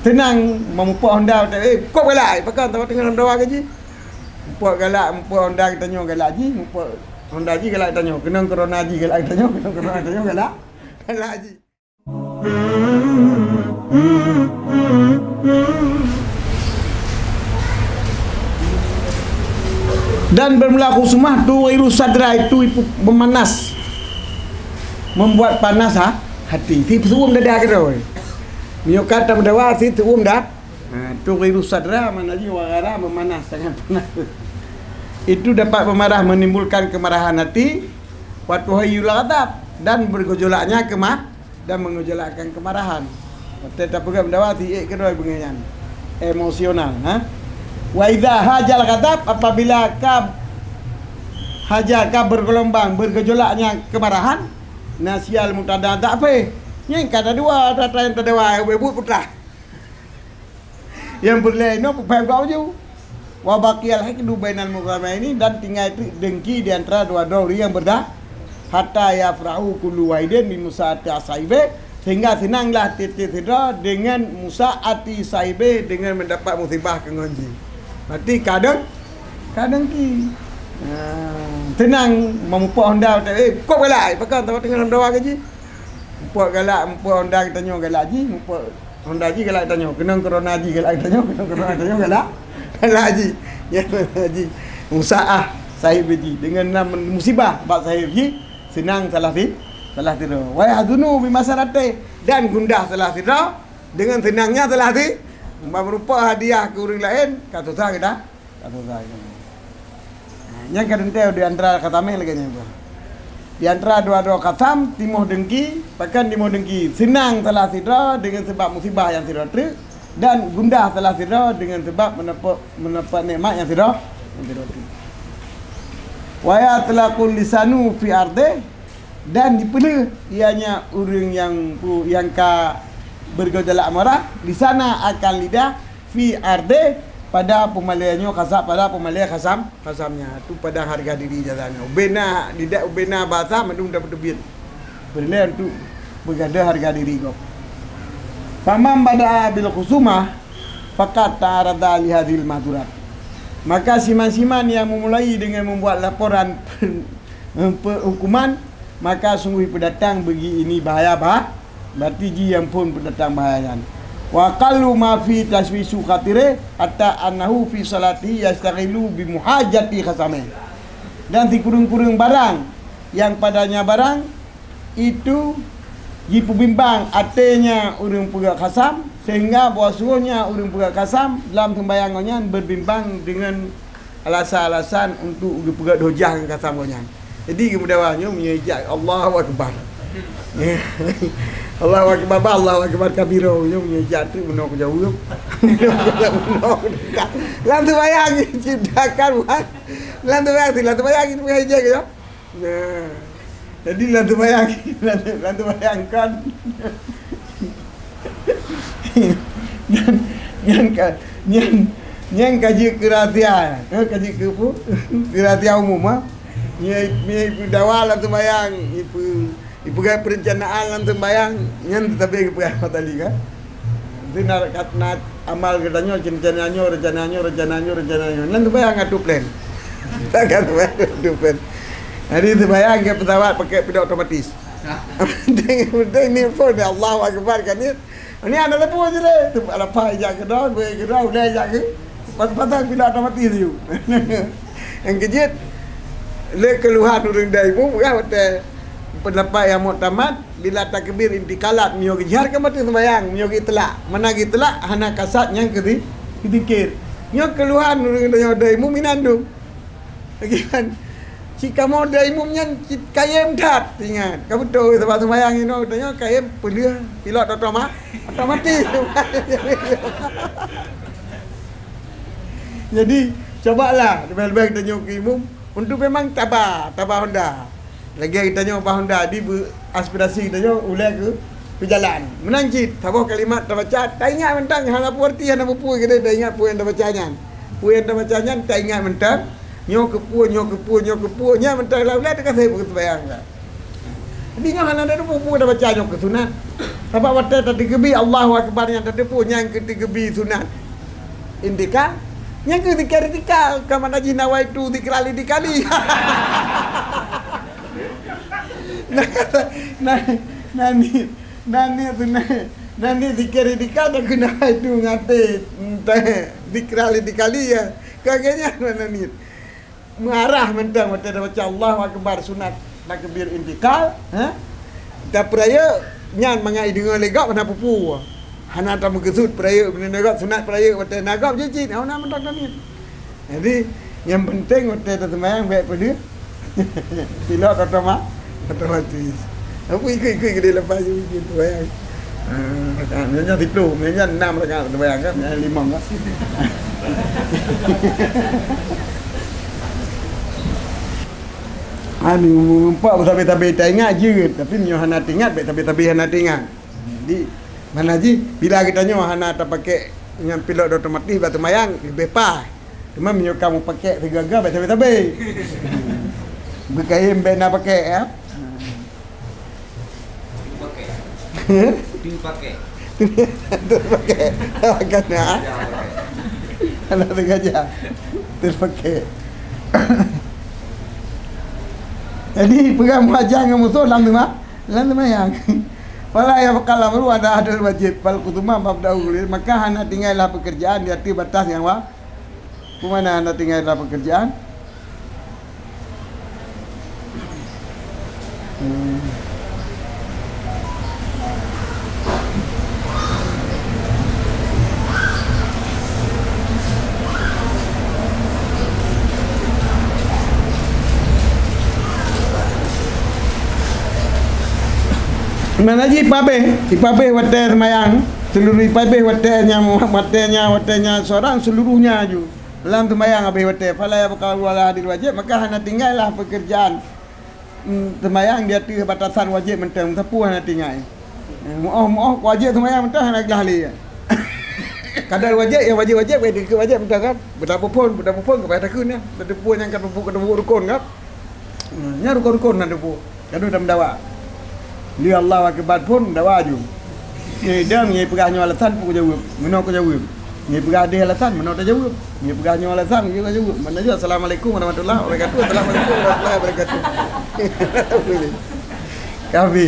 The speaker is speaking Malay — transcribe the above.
tenang memupuk Honda kau galak pakai tahu tengah Honda gaji mupuk galak mupuk Honda kita tanya galak ji mupuk Honda ji galak tanya kena corona ji galak tanya kena corona tanya galak ji. Dan bermula khusumah tu iru sadra itu memanas, membuat panas hati. Si suum dah ke dah. Mio kata berdawa si suum dah. Tu iru sadra mana ji wagara memanas sangat panas. Itu dapat memarah menimbulkan kemarahan hati, waktu hayul ghadab dan bergejolaknya dan mengejolakkan kemarahan. Tetap pegang berdawa si ke dah pengenyan. Emosional, Wa idza hajal ghadab apabila hajar bergelombang bergejolaknya kemarahan nasial mutada tak apa yang kata dua data yang terdewa ibu putra yang berleno pepek kau ju wa baqiyal hikdu bainal muqamaini dan tinggal itu dengki di antara dua dori yang berdah hatta yafrahu kullu waidin min musaati asaibe sehingga senanglah titik-titik dengan musaati saibe dengan mendapat musibah kengonji. Berarti kadang ki tenang memupuk Honda kau galak pakai tahu tengah Honda gaji mupuk galak mupuk Honda kita tanya galak ji mupuk Honda ji galak tanya kena corona ji galak tanya kena corona tanya galak ji ya ji musaah sahib ji dengan musibah bab sahib ji senang salah tira wa yahzunu bi masarate dan gundah salah tira dengan senangnya salah tira berupa hadiah ke orang lain kata saya dah kata saya yang kadang-kadang di antara katameh lagi nya di antara dua-dua katam timoh dengki bahkan timoh dengki senang salah sidra dengan sebab musibah yang sidra ter dan gundah salah sidra dengan sebab mendapat nikmat yang sidra ter wa ya talaqul lisanu fi arde dan dipela ianya orang yang ka bergejolak marah di sana akan lidah fi arde pada pemaliannya khasab pada pemalian khasamnya tu pada harga diri jalannya ubena lidah ubena bahasa mendung dapat debit berlian tu bergada harga diri kau famam bada bil khusumah faqat ta'arada li hadhil mahdurat maka siman-siman yang memulai dengan membuat laporan hukuman maka sungguh pendatang bagi ini bahaya berarti ji yang pun pendatang bahayan wa qallu ma fi taswisu khatire hatta annahu fi salati yastaghilu bi muhajati khasame dan si kurung-kurung barang yang padanya barang itu ji bimbang atenya urang pegak khasam sehingga bahwasanya urang pegak khasam dalam sembayangannya berbimbang dengan alasan-alasan untuk pegak dojah dengan khasamnya. Jadi kemudiannya menyejak Allahu akbar. Allahu akbar Allahu akbar kabiro yo menyejak tu benar ke jauh. Lantu bayang ciptakan buat. Lantu bayang itu aja ke. Nah. Jadi lantu bayangkan yang kaji kerahsia, kaji kepu kerahsia umum Ni dawa lantu bayang ipu gaya perencanaan lantu bayang yang tetapi kepegang matali kan. Itu nak amal katanya rencananya lantu bayang atu plan. Tak kan atu plan. Hari itu bayang ke pesawat pakai pilot otomatis. Penting ni pun Allahu akbar kan ni. Ni ada lepo je le. Tu apa aja ke dah, boleh aja ke. Pasang pilot otomatis tu. Yang kejut le keluhan orang daimu bukan hotel pendapat yang muktamad bila takbir intikalat mio kejar ke mati sembayang mio telak mana telak hana kasat yang dipikir mio keluhan orang daimu minandung lagi kan jika mau daimu nya kayem dat ingat kamu tahu sebab sembayang ini tanya kayem pilot otomatis jadi cobalah lebih-lebih tanya ke imam untuk memang tabah Honda. Lagi kita tanya apa Honda di aspirasi kita tanya ulai ke jalan. Menangkit tabah kalimat terbaca tak ingat mentang hana puarti hana pupu kita tak ingat puan terbacanya. Puan terbacanya tak ingat mentang nyo kepu nya mentang lah ulai dekat saya begitu bayang. Dengar hana ada pupu dah baca nyok ke sunat. Sebab waktu tadi kebi Allahu Akbar yang tadi pun yang ketiga kebi sunat. Indika yang ketiga ke mana jina waitu dikali dikali. Nani sunat. Nani dikari dikal dah kena itu ngate. Dikali dikali ya. Kagaknya mana ni. Marah mentang waktu dah baca Allahu Akbar sunat takbir intikal, dah peraya nyan mangai dengar legak mana pupu. Hana tak mengesut peraya benda negak sunat peraya waktu nagap je cik. Hana mentang ni. Jadi yang penting waktu dah sembahyang baik pada pilot atau otomatis. Aku ikut ke dia lepas je gitu bayang. Nanya itu, nanya 6 rakaat sembahyang kan, 5 kan. Empat bertabi-tabi tak ingat je. Tapi nyo hana ingat, bertabi-tabi hana ingat. Jadi mana ji bila kita nyo hana tak pakai dengan pilot otomatis batu mayang lebih pas. Cuma nyo kamu pakai tiga-tiga bertabi-tabi. Berkain bena pakai ya. Pakai. Kena. Anak sengaja. Terpakai. Jadi pegang wajah dengan musuh dalam rumah yang. Fala ya bakal baru ada wajib fal kutuma mabda'u maka hana tinggallah pekerjaan di arti batas yang wa. Kumana hana tinggallah pekerjaan? Mana ji ipabe water mayang seluruh ipabe waternya seorang seluruhnya ju dalam temayang abe water fala ya bakal wala hadir wajib maka hana tinggallah pekerjaan temayang dia tu batasan wajib mentang tapu hana tinggal moh wajib temayang mentang hana ahli kadar wajib yang wajib ke wajib mentang kan betapa pun kepada takun ya depu yang kan depu rukun kan nya rukun nak depu kadu dah mendawa dia Allah Akbar pun dah wajib. Dia ni pegahnya alasan pun jawab. Mana aku jawab. Ni pegah dia alasan mana tak jawab. Ni pegahnya alasan dia jawab. Mana je assalamualaikum warahmatullahi wabarakatuh. Assalamualaikum warahmatullahi wabarakatuh. Kafi.